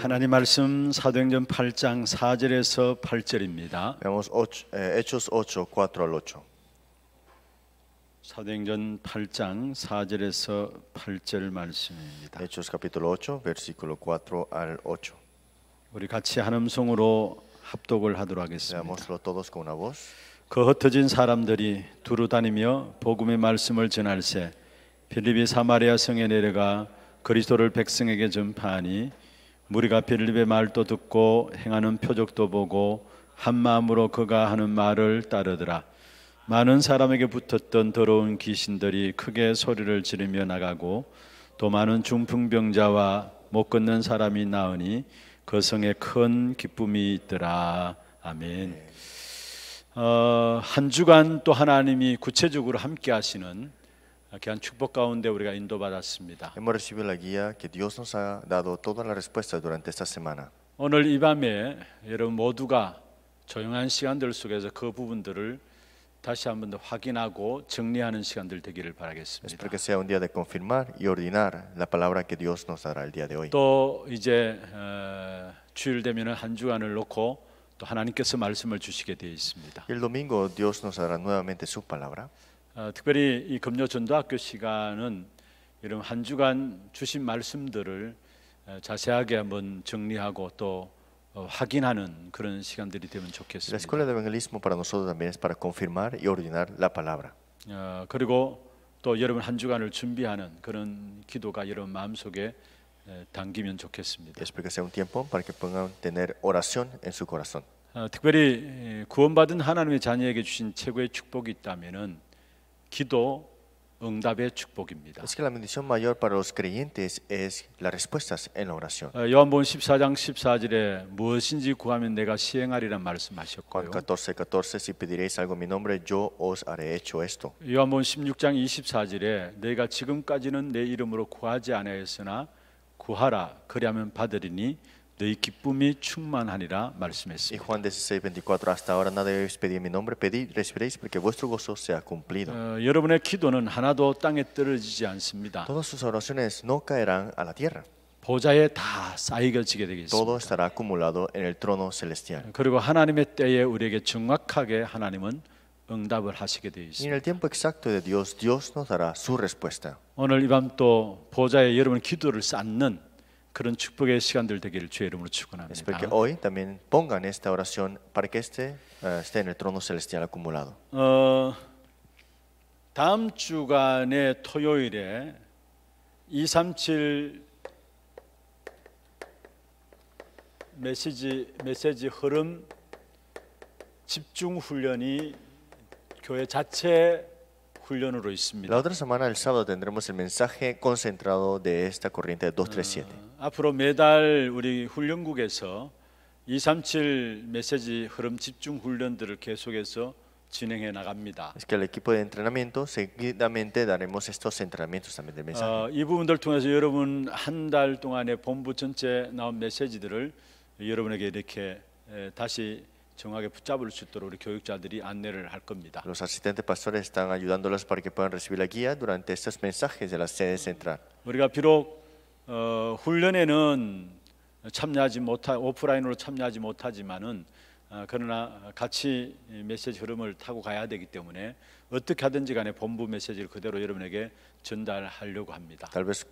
하나님 말씀 사도행전 8장 4절에서 8절입니다. Veamos Hechos 8, 4 al 8. 사도행전 8장 4절에서 8절 말씀입니다. Hechos capítulo 8, versículo 4 al 8. 우리 같이 한 음성으로 합독을 하도록 하겠습니다. Leámoslo todos con una voz. 그 흩어진 사람들이 두루 다니며 복음의 말씀을 전할세 빌립이 사마리아 성에 내려가 그리스도를 백성에게 전파하니 무리가 빌립의 말도 듣고 행하는 표적도 보고 한 마음으로 그가 하는 말을 따르더라. 많은 사람에게 붙었던 더러운 귀신들이 크게 소리를 지르며 나가고 또 많은 중풍병자와 못 걷는 사람이 나으니 그 성에 큰 기쁨이 있더라. 아멘. 한 주간 또 하나님이 구체적으로 함께 하시는 귀한 축복 가운데 우리가 인도받았습니다. Hemos recibido la guía que Dios nos ha dado todas las respuestas durante esta semana. 오늘 이 밤에 여러분 모두가 조용한 시간들 속에서 그 부분들을 다시 한 번 더 확인하고 정리하는 시간들 되기를 바라겠습니다. Espero que sea un día de confirmar y ordenar la palabra que Dios nos dará el día de hoy. 또 이제 주일 되면은 한 주간을 놓고 또 하나님께서 말씀을 주시게 되어 있습니다. Y el domingo Dios nos dará nuevamente su palabra. 특별히 이 금요 전도학교 시간은 이런 한 주간 주신 말씀들을 자세하게 한번 정리하고 또 확인하는 그런 시간들이 되면 La 좋겠습니다. escuela de evangelismo para nosotros también es para confirmar y ordenar la palabra. 그리고 또 여러분 한 주간을 준비하는 그런 기도가 여러분 마음속에 담기면 좋겠습니다. Espero que sea un tiempo para que puedan tener oración en su corazón. 특별히 구원받은 하나님의 자녀에게 주신 최고의 축복이 있다면은 기도 응답의 축복입니다. Es que la bendición mayor para los creyentes es las respuestas en la oración. 요한복음 14장 14절에 무엇인지 구하면 내가 시행하리란 Juan 말씀하셨고요. 14, 14, si pediréis algo en mi nombre, yo os haré hecho esto. 요한복음 16장 24절에 내가 지금까지는 내 이름으로 구하지 아니하였으나 구하라 그리하면 받으리니 너희 기쁨이 충만하니라 Y 말씀했습니다. Juan 16, 24, hasta ahora nada debéis pedir en mi nombre, pedid, recibiréis, porque vuestro gozo sea cumplido. 여러분의 기도는 하나도 땅에 떨어지지 않습니다. Todas sus oraciones no caerán a la tierra. 보좌에 다 쌓이겨지게 되겠습니다. Todo estará acumulado en el trono celestial. 그리고 하나님의 때에 우리에게 정확하게 하나님은 응답을 하시게 되어 Y en 있습니다. el tiempo exacto de Dios, Dios nos dará su respuesta. 오늘 이 밤 또 보좌에 여러분 기도를 쌓는 그런 축복의 시간들 되기를 주의 이름으로 축원합니다. Espero que hoy también pongan esta oración para que esté en el trono celestial acumulado. 다음 주간의 토요일에 237 메시지 흐름 집중 훈련이 교회 자체 훈련으로 있습니다. La otra semana, el sábado, tendremos el mensaje concentrado de esta corriente de 237. 앞으로 매달 우리 훈련국에서 237 메시지 흐름 집중 훈련들을 계속해서 진행해 나갑니다. Es que al equipo de entrenamiento seguidamente daremos estos entrenamientos también del mensaje. 이 부분들 통해서 여러분 한 달 동안의 본부 전체 나온 메시지들을 여러분에게 이렇게 다시 정확하게 붙잡을 수 있도록 우리 교육자들이 안내를 할 겁니다. Los asistentes pastores están ayudándolos para que puedan recibir la guía durante estos mensajes de la sede central. 우리가 비록 훈련에는 오프라인으로 참여하지 못하지만은 그러나 같이 메시지 흐름을 타고 가야 되기 때문에 어떻게 하든지 간에 본부 메시지를 그대로 여러분에게 전달하려고 합니다. Tal vez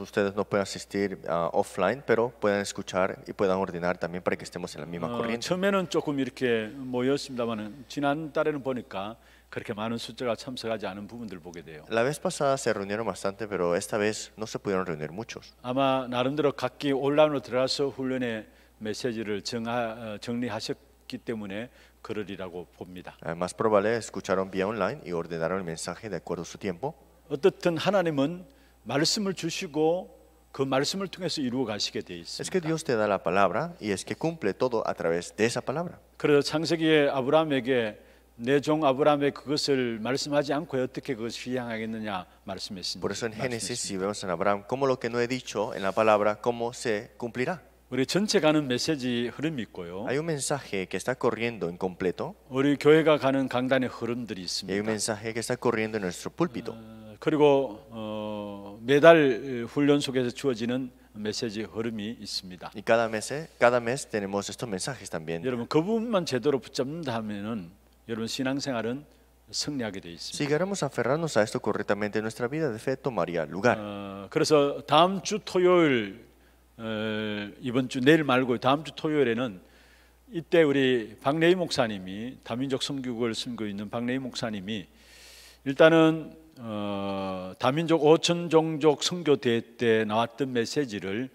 ustedes no puedan asistir offline, pero puedan escuchar y puedan ordenar también para que estemos en la misma corriente. 처음에는 조금 이렇게 모였습니다만은 지난 달에는 보니까 그렇게 많은 숫자가 참석하지 않은 부분들 보게 돼요. La vez pasada se reunieron bastante, pero esta vez no se pudieron reunir muchos. 아마 나름대로 각기 온라인으로 들어가서 훈련의 메시지를 정리하셨기 때문에 그러리라고 봅니다. Más probable escucharon vía online y ordenaron el mensaje de acuerdo a su tiempo. 어떻든 하나님은 말씀을 주시고 그 말씀을 통해서 이루어 가시게 돼 Es que 있습니다. Dios te da la palabra y es que cumple todo a través de esa palabra. 그래서 창세기에 아브라함에게 내 종 아브라함의 그것을 말씀하지 않고 어떻게 그것을 실행하겠느냐 말씀했습니다. Por eso en Génesis, si vemos en Abraham, como lo que no he dicho en la palabra, cómo se cumplirá. 우리 전체 가는 메시지 흐름이 있고요. Hay un mensaje que está corriendo en completo 우리 교회가 가는 강단의 흐름들이 y hay un 있습니다. mensaje que está corriendo en nuestro púlpito. 그리고 매달 훈련 속에서 주어지는 메시지 흐름이 있습니다. Y cada mes tenemos estos mensajes también. 여러분 그 부분만 제대로 붙잡는다면은 여러분 신앙생활은 승리하게 돼 있습니다. Si queremos aferrarnos a esto correctamente, nuestra vida de fe tomaría lugar. 그래서 다음 주 토요일 이번 주 내일 말고 다음 주 토요일에는 이때 우리 박래희 목사님이 다민족 선교국을 섬기고 있는 박래희 목사님이 일단은 다민족 5천 종족 선교대회 때 나왔던 메시지를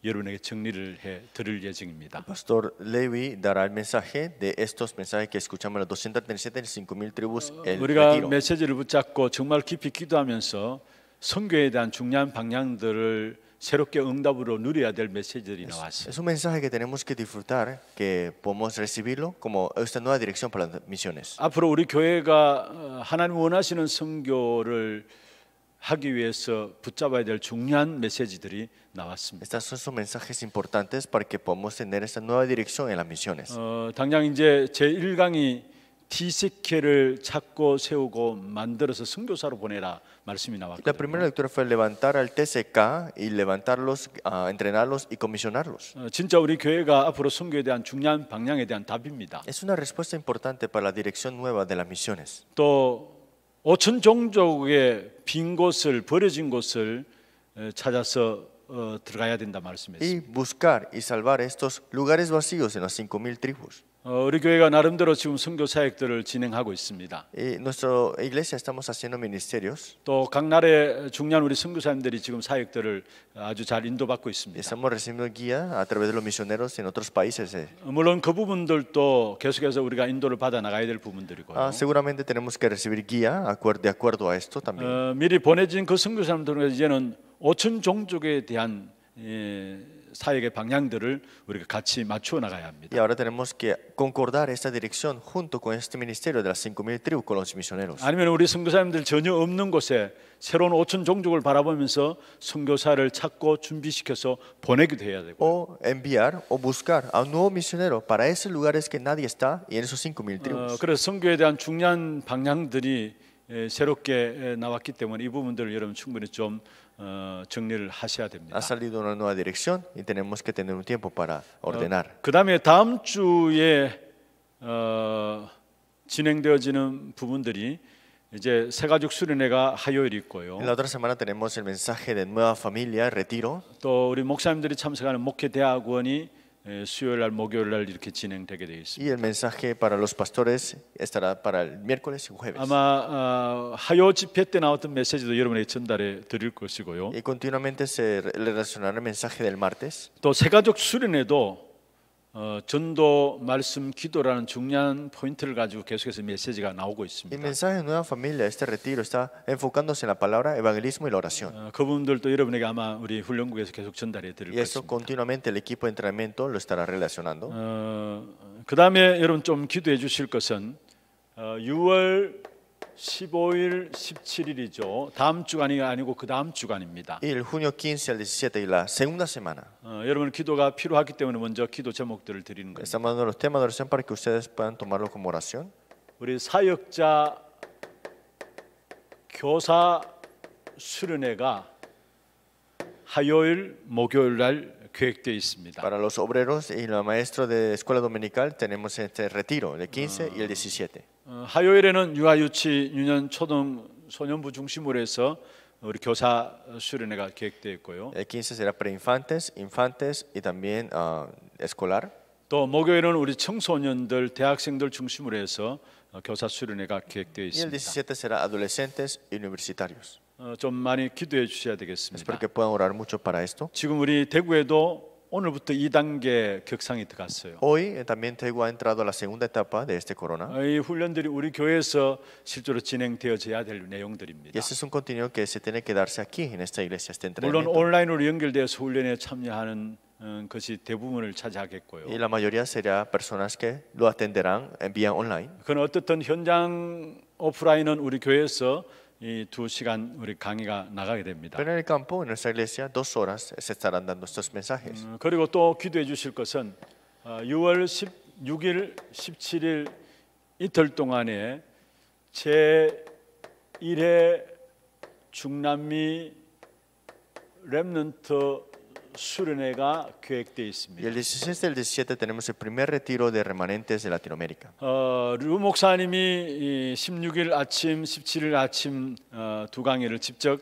여러분에게 정리를 해 드릴 예정입니다. Pastor Levi dará el mensaje de estos mensajes que escuchamos en las 237 y 5,000 tribus, el 우리가 retiro. 메시지를 붙잡고 정말 깊이 기도하면서 선교에 대한 중요한 방향들을 새롭게 응답으로 누려야 될 메시지들이 나왔어요. Es un mensaje que tenemos que disfrutar, que podemos recibirlo como esta nueva dirección para las misiones. 앞으로 우리 교회가 하나님 원하시는 선교를 하기 위해서 붙잡아야 될 중요한 메시지들이 나왔습니다. Estos son mensajes importantes para que podamos tener esta nueva dirección en las misiones. 당장 이제 제 1강이 TCK를 찾고 세우고 만들어서 선교사로 보내라 말씀이 La 나왔거든요. primera lectura fue levantar al TCK y levantarlos, entrenarlos y comisionarlos. 진짜 우리 교회가 앞으로 선교에 대한 중요한 방향에 대한 답입니다. Es una respuesta importante para la dirección nueva de las misiones. 또 5천 종족의 빈 곳을 버려진 곳을 찾아서 들어가야 된다 말씀했습니다. Y buscar y salvar estos lugares vacíos en las 5,000 tribus. 우리 교회가 나름대로 지금 선교 사역들을 진행하고 있습니다. Y nuestra iglesia estamos haciendo ministerios. 또 각 나라의 중요한 우리 선교사님들이 지금 사역들을 아주 잘 인도받고 Y 있습니다. estamos recibiendo guía a través de los misioneros en otros países. 물론 그 부분들도 계속해서 우리가 인도를 받아 나가야 될 부분들이고요. Seguramente tenemos que recibir guía de acuerdo a esto también. 미리 보내진 그 선교사님들은 이제는 5천 종족에 대한 사역의 방향들을 우리가 같이 맞추어 나가야 합니다. Y ahora tenemos que concordar esta dirección junto con este ministerio de las 5,000 tribus con los misioneros. 아니면 우리 선교사님들 전혀 없는 곳에 새로운 5천 종족을 바라보면서 선교사를 찾고 준비시켜서 보내기도 해야 되고. O enviar o buscar a un nuevo misionero para esos lugares que nadie está y en esos 5,000 tribus. 그래서 선교에 대한 중요한 방향들이 새롭게 나왔기 때문에 이 부분들을 여러분 충분히 좀 정리를 하셔야 됩니다. Ha salido una nueva dirección y tenemos que tener un tiempo para ordenar. 그다음에 다음 주에 진행되어지는 부분들이 이제 새가족 수련회가 화요일 있고요. En la otra semana tenemos el mensaje de nueva familia, retiro. 또 우리 목사님들이 참석하는 목회 대학원이 수요일 날 목요일 날 이렇게 진행되게 되어 있습니다. Y el mensaje para los pastores estará para el miércoles y jueves. 아마 화요 집회 때 나왔던 메시지도 여러분에게 전달해 드릴 것이고요. Y continuamente se relacionará el mensaje del martes. 또 새가족 수련회도 전도, 말씀, 기도라는 중요한 포인트를 가지고 계속해서 메시지가 나오고 El 있습니다. mensaje de nueva familia, este retiro, está enfocándose en la palabra evangelismo y la oración. 그 부분들도 여러분에게 아마 우리 훈련국에서 계속 전달해 드릴 Y eso 것입니다. continuamente el equipo de entrenamiento lo estará relacionando. 그 다음에 여러분 좀 기도해 주실 것은 6월 15일, 17일이죠. 다음 주간이 아니고 그 다음 주간입니다. Y el junio 15 al 17 y la segunda semana. 여러분 기도가 필요하기 때문에 먼저 기도 제목들을 드리는 겁니다. Estamos dando los temas de oración para que ustedes puedan tomarlo como oración. 우리 사역자 교사 수련회가 화요일, 목요일 날 계획되어 있습니다. Para los obreros y los maestros de escuela dominical tenemos este retiro, el 15 y el 17. 화요일에는 유아유치, 유년, 초등, 소년부 중심으로 해서 우리 교사 수련회가 계획되어 있고요. El 15 será preinfantes, infantes y también escolar. 또 목요일은 우리 청소년들, 대학생들 중심으로 해서 교사 수련회가 계획되어 Y el 있습니다. 17 será adolescentes y universitarios. 좀 많이 기도해 주셔야 되겠습니다. Espero que puedan orar mucho para esto. 지금 우리 대구에도 오늘부터 2단계 격상이 들어갔어요. Hoy también Tegu ha entrado a la segunda etapa de este corona. 이 훈련들이 우리 교회에서 실제로 진행되어져야 될 Y 내용들입니다. ese es un contenido que se tiene que darse aquí en esta iglesia, este 물론 entrenamiento. 온라인으로 연결돼서 훈련에 참여하는 것이 대부분을 차지하겠고요. Y la mayoría será personas que lo atenderán en vía online. 그건 어떻든 현장 오프라인은 우리 교회에서 이 2시간 우리 강의가 나가게 됩니다. Pero en el campo, en nuestra iglesia, 2 horas se estarán dando estos mensajes. 그리고 또 기도해 주실 것은 6월 16일, 17일 이틀 동안에 제1회 중남미 렘넌트 수련회가 계획되어 Y 있습니다. el 16 y el 17 tenemos el primer retiro de remanentes de Latinoamérica. 류 목사님이 이 16일 아침, 17일 아침 두 강의를 직접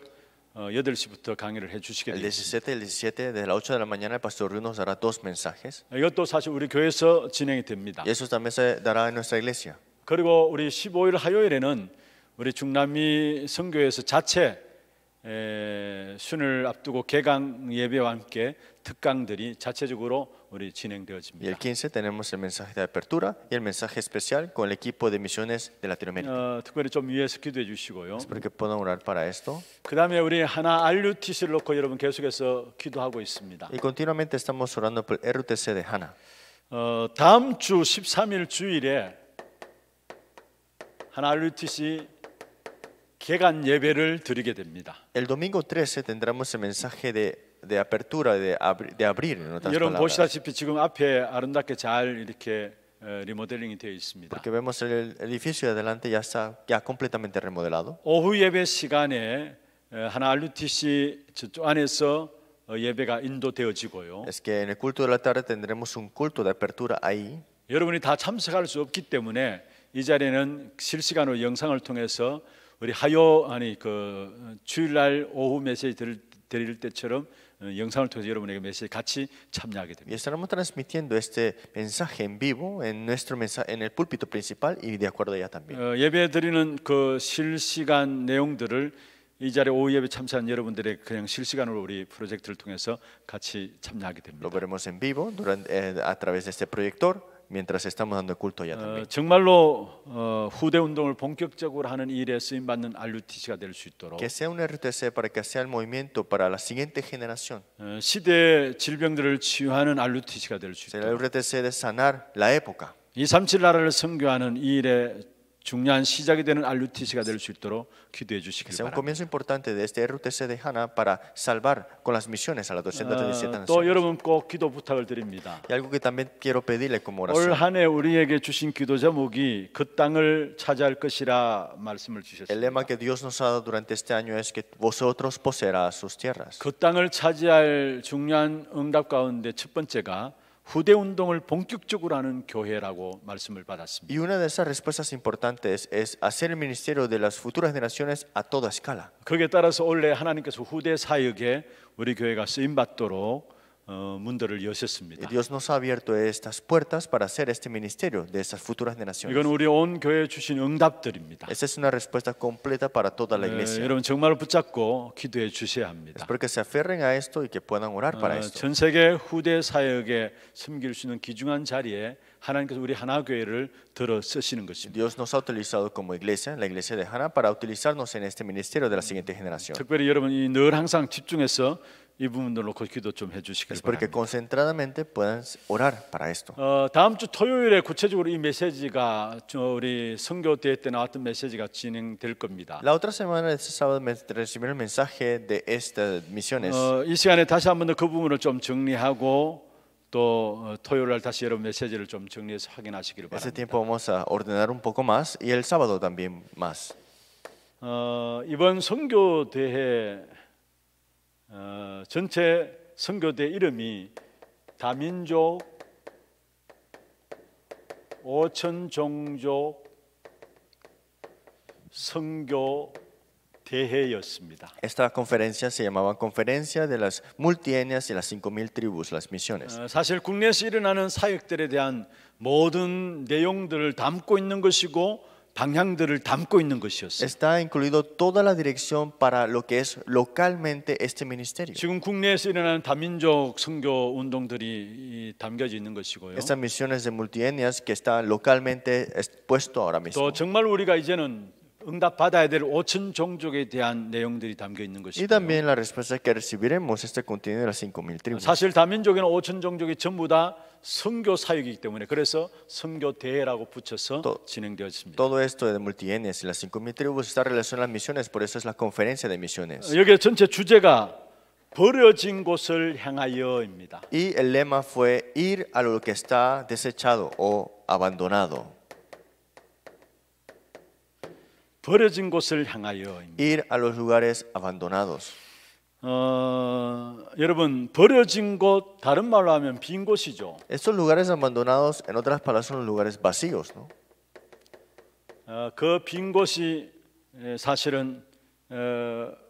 8시부터 강의를 해주시게 El 되어 있습니다. 17 y el 17, desde las 8 de la mañana, el pastor Ru nos dará 2 mensajes. 이것도 사실 우리 교회에서 진행이 됩니다. Y eso también se dará en nuestra iglesia. 그리고 우리 15일 화요일에는 우리 중남미 선교회에서 자체 순을 앞두고 개강 예배와 함께 특강들이 자체적으로 우리 Y el 진행되어집니다. 15 tenemos el mensaje de apertura y el mensaje especial con el equipo de misiones de Latinoamérica. 특별히 좀 위해서 기도해 주시고요. Espero que puedan orar para esto. 그 다음에 우리 하나 RUTC를 놓고 여러분 계속해서 기도하고 있습니다. Y continuamente estamos orando por el RUTC de Hana. 다음 주 13일 주일에 하나 RUTC 개관 예배를 드리게 됩니다. El domingo 13 tendremos el mensaje de apertura, de abrir, en otras 여러분 palabras. 보시다시피 지금 앞에 아름답게 잘 이렇게 리모델링이 되어 있습니다. Porque vemos el edificio de adelante ya está ya completamente remodelado. 오후 예배 시간에 하나 RUTC 저쪽 안에서 예배가 인도되어지고요. Es que en el culto de la tarde tendremos un culto de apertura ahí. 여러분이 다 참석할 수 없기 때문에 이 자리에는 실시간으로 영상을 통해서 우리 그 주일날 오후 메시지 드릴 때처럼 영상을 통해서 여러분에게 메시지 같이 참여하게 Y 됩니다. estaremos transmitiendo este mensaje en vivo en nuestro mensaje en el púlpito principal y de acuerdo allá también. 예배 드리는 그 실시간 내용들을 이 자리에 오후 예배 참석한 여러분들의 그냥 실시간으로 우리 프로젝트를 통해서 같이 참여하게 됩니다. Lo veremos en vivo a través de este proyector mientras estamos dando culto allá también. 정말로 후대 운동을 본격적으로 하는 일에 쓰임 받는 RUTC가 될 수 있도록 Que sea un RTC para que sea el movimiento para la siguiente generación. 시대 질병들을 치유하는 RUTC가 될 수 Será el 있도록 RTC de sanar la época. 237 나라를 선교하는 이 일에 중요한 시작이 되는 RUTC가 될 수 있도록 기도해 Que 주시길 sea un 바랍니다. comienzo importante de este RTC de Hana para salvar con las misiones a las 237 또 naciones. 여러분 꼭 기도 부탁을 드립니다. Y algo que también quiero pedirle como 올 oración. 한 해 우리에게 주신 기도 제목이 그 땅을 차지할 것이라 말씀을 El 주셨습니다. lema que Dios nos ha dado durante este año es que vosotros poseerás sus tierras. 그 땅을 차지할 중요한 응답 가운데 첫 번째가 후대 운동을 본격적으로 하는 교회라고 말씀을 받았습니다. Y una de esas respuestas importantes es hacer el ministerio de las futuras generaciones a toda escala. 거기에 따라서 원래 하나님께서 후대 사역에 우리 교회가 쓰임 받도록 문들을 Y 여셨습니다. Dios nos ha abierto estas puertas para hacer este ministerio de esas futuras generaciones. 이건 우리 온 교회에 주신 응답들입니다. Esa es una respuesta completa para toda la iglesia. 여러분 정말로 붙잡고 기도해 주셔야 합니다. Espero que se aferren a esto y que puedan orar para esto. 전 세계 후대 사역에 섬길 수 있는 귀중한 자리에 하나님께서 우리 하나 교회를 들어 쓰시는 것입니다. Dios nos ha utilizado como iglesia, la iglesia de Hana, para utilizarnos en este ministerio de la siguiente generación. 특별히 여러분이 늘 항상 집중해서 이 부분들 놓고 기도 좀 해주시길 Espero que 바랍니다. concentradamente puedan orar para esto. 다음 주 토요일에 구체적으로 이 메시지가 우리 선교 대회 때 나왔던 메시지가 진행될 겁니다. La otra semana, este sábado, recibieron el mensaje de estas misiones. 이 시간에 다시 한 번 더 그 부분을 좀 정리하고 또 토요일 날 다시 여러분 메시지를 좀 정리해서 확인하시길 Este 바랍니다. tiempo vamos a ordenar un poco más y el sábado también más. 이번 선교 대회 전체 선교대 이름이 다민족 5천 종족 선교 대회였습니다. Esta conferencia se llamaba Conferencia de las Multietnias y las 5,000 tribus, las misiones. 사실 국내에서 일어나는 사역들에 대한 모든 내용들을 담고 있는 것이고 방향들을 담고 있는 것이었어요. Está incluido toda la dirección para lo que es localmente este ministerio. 지금 국내에서 일어나는 다민족 선교 운동들이 담겨져 있는 것이고요. Estas misiones de multietnias que está localmente puesto ahora mismo. 또 정말 우리가 이제는 응답 받아야 될 5천 종족에 대한 내용들이 담겨 있는 Y 것이고요. también la respuesta que recibiremos este contenido de las 5,000 tribus. 사실 다민족에는 5천 종족이 전부 다 선교 사역이기 때문에 그래서 선교 대회라고 붙여서 진행되었습니다. Todo esto de multietnias y las 5,000 tribus está relacionado a las misiones, por eso es la conferencia de misiones. 여기 전체 주제가 버려진 곳을 향하여입니다. Y el lema fue ir a lo que está desechado o abandonado. 버려진 곳을 향하여입니다. Ir a los lugares abandonados. 여러분 버려진 곳 다른 말로 하면 빈 곳이죠. Estos lugares abandonados, en otras palabras, son los lugares vacíos, ¿no? 그 빈 곳이 사실은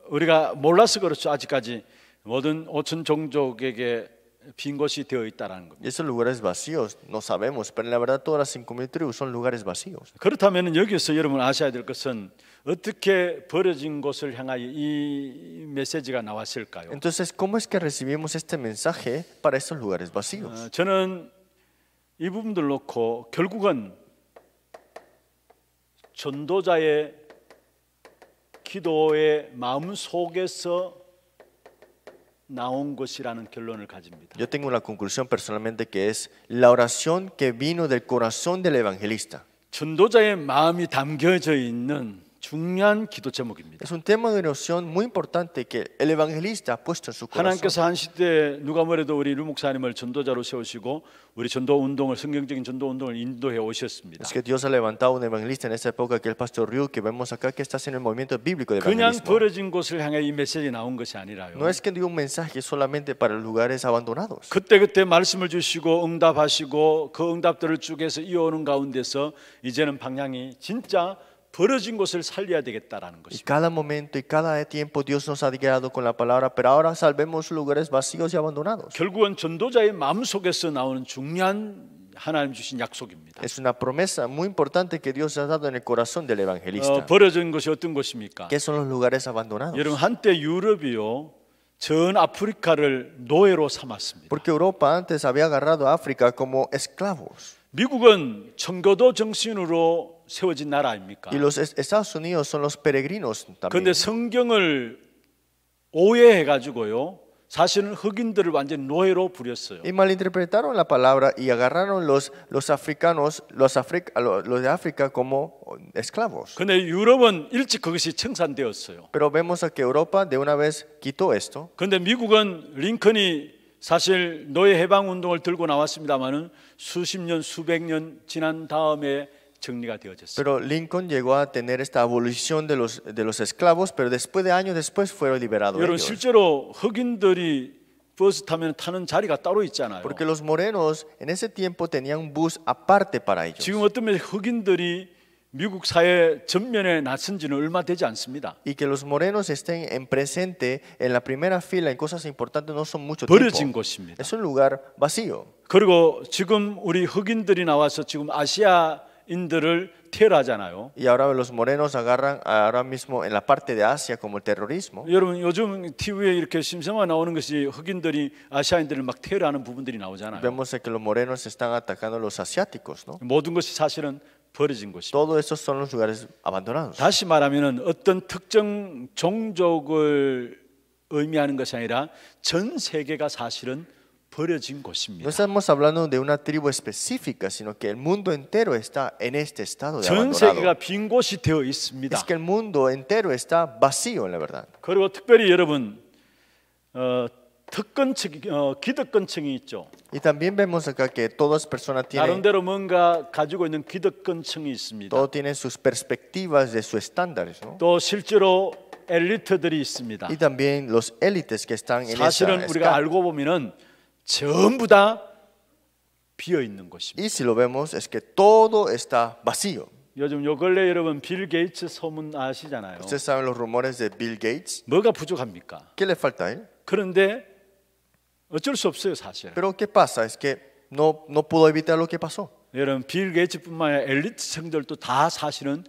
우리가 몰라서 그렇죠. 아직까지 모든 5천 종족에게 빈 곳이 되어 있다라는 겁니다. Y esos lugares vacíos, no sabemos, pero en la verdad todas las 5,000 tribus son lugares vacíos. 그렇다면 여기서 여러분 아셔야 될 것은 어떻게 버려진 곳을 향하여 이 메시지가 나왔을까요? Entonces, ¿cómo es que recibimos este mensaje para estos lugares vacíos? 저는 이 부분들 놓고 결국은 전도자의 기도의 마음 속에서 나온 것이라는 결론을 가집니다. Yo tengo una conclusión personalmente que es la oración que vino del corazón del evangelista. 전도자의 마음이 담겨져 있는 중요한 기도 제목입니다. Es un tema de oración muy importante que el evangelista ha puesto en su corazón. 하나님께서 한 시대 누가 뭐래도 우리 류 목사님을 전도자로 세우시고 우리 전도 운동을 성경적인 전도 운동을 인도해 오셨습니다. Es que Dios ha levantado un evangelista en esa época, que es el pastor Ryu, que vemos acá, que está en el movimiento bíblico de 그냥 evangelismo. 버려진 곳을 향해 이 메시지 나온 것이 아니라요. No es que dio un mensaje solamente para los lugares abandonados. 그때 말씀을 주시고 응답하시고 그 응답들을 쭉 해서 이어오는 가운데서 이제는 방향이 진짜 버려진 곳을 살려야 되겠다라는 Y 것입니다. cada momento y cada tiempo Dios nos ha guiado con la palabra, pero ahora salvemos lugares vacíos y abandonados. 결국은 전도자의 마음속에서 나오는 중요한 하나님 주신 약속입니다. Es una promesa muy importante que Dios ha dado en el corazón del evangelista. 버려진 것이 어떤 것입니까? ¿Qué son los lugares abandonados? 여러분 한때 유럽이요 전 아프리카를 노예로 삼았습니다. Porque Europa antes había agarrado a África como esclavos. 미국은 청교도 정신으로 세워진 나라 아닙니까? Y los Estados Unidos son los peregrinos también. 그런데 성경을 오해해 가지고요. 사실은 흑인들을 완전 노예로 부렸어요. Y malinterpretaron la palabra y agarraron los africanos, los de África como esclavos. 근데 유럽은 일찍 그것이 청산되었어요. Pero vemos a que Europa de una vez quitó esto. 그런데 미국은 링컨이 사실 노예 해방 운동을 들고 나왔습니다마는 수십 년, 수백 년 지난 다음에 정리가 되어졌어요. Pero Lincoln llegó a tener esta abolición de los esclavos, pero después de años después fueron liberados 여러분 ellos. 실제로 흑인들이 버스 타면 타는 자리가 따로 있잖아요. Porque los morenos en ese tiempo tenían un bus aparte para ellos. 지금 어떤 면에서 흑인들이 미국 사회 전면에 나선 지는 얼마 되지 않습니다. Y que los morenos estén en presente en la primera fila en cosas importantes no son mucho 버려진 tiempo. 곳입니다. Es un lugar vacío. 그리고 지금 우리 흑인들이 나와서 지금 아시아인들을 테러하잖아요. Y ahora los morenos agarran ahora mismo en la parte de Asia como el terrorismo. 여러분 요즘 TV에 이렇게 심성화 나오는 것이 흑인들이 아시아인들을 막 테러하는 부분들이 나오잖아요. Vemos que los morenos están atacando a los asiáticos, ¿no? 모든 것이 사실은 버려진 것입니다. Todos esos son los lugares abandonados. 다시 말하면 어떤 특정 종족을 의미하는 것이 아니라 전 세계가 사실은 버려진 No 곳입니다. estamos hablando de una tribu específica, sino que el mundo entero está en este estado de 전 세계가 abandonado. 빈 곳이 되어 있습니다. Es que el mundo entero está vacío, en la verdad. 그리고 특별히 여러분 기득권층이 있죠. Y también vemos acá que todas personas tienen, 나름대로 뭔가 가지고 있는 기득권층이 있습니다. todos tienen sus perspectivas de sus estándares, ¿no? 또 실제로 엘리트들이 있습니다. Y también los élites que están en esa 사실은 우리가 escala. 알고 보면은 전부 다 비어 있는 것입니다. Y si lo vemos es que todo está vacío. 요즘 요 근래 여러분 빌 게이츠 소문 아시잖아요. Ustedes saben los rumores de Bill Gates. 뭐가 부족합니까? ¿Qué le falta a él? 그런데 어쩔 수 없어요, 사실. Pero ¿qué pasa? Es que no pudo evitar lo que pasó. 여러분 빌 게이츠뿐만 아니라 엘리트층들도 다 사실은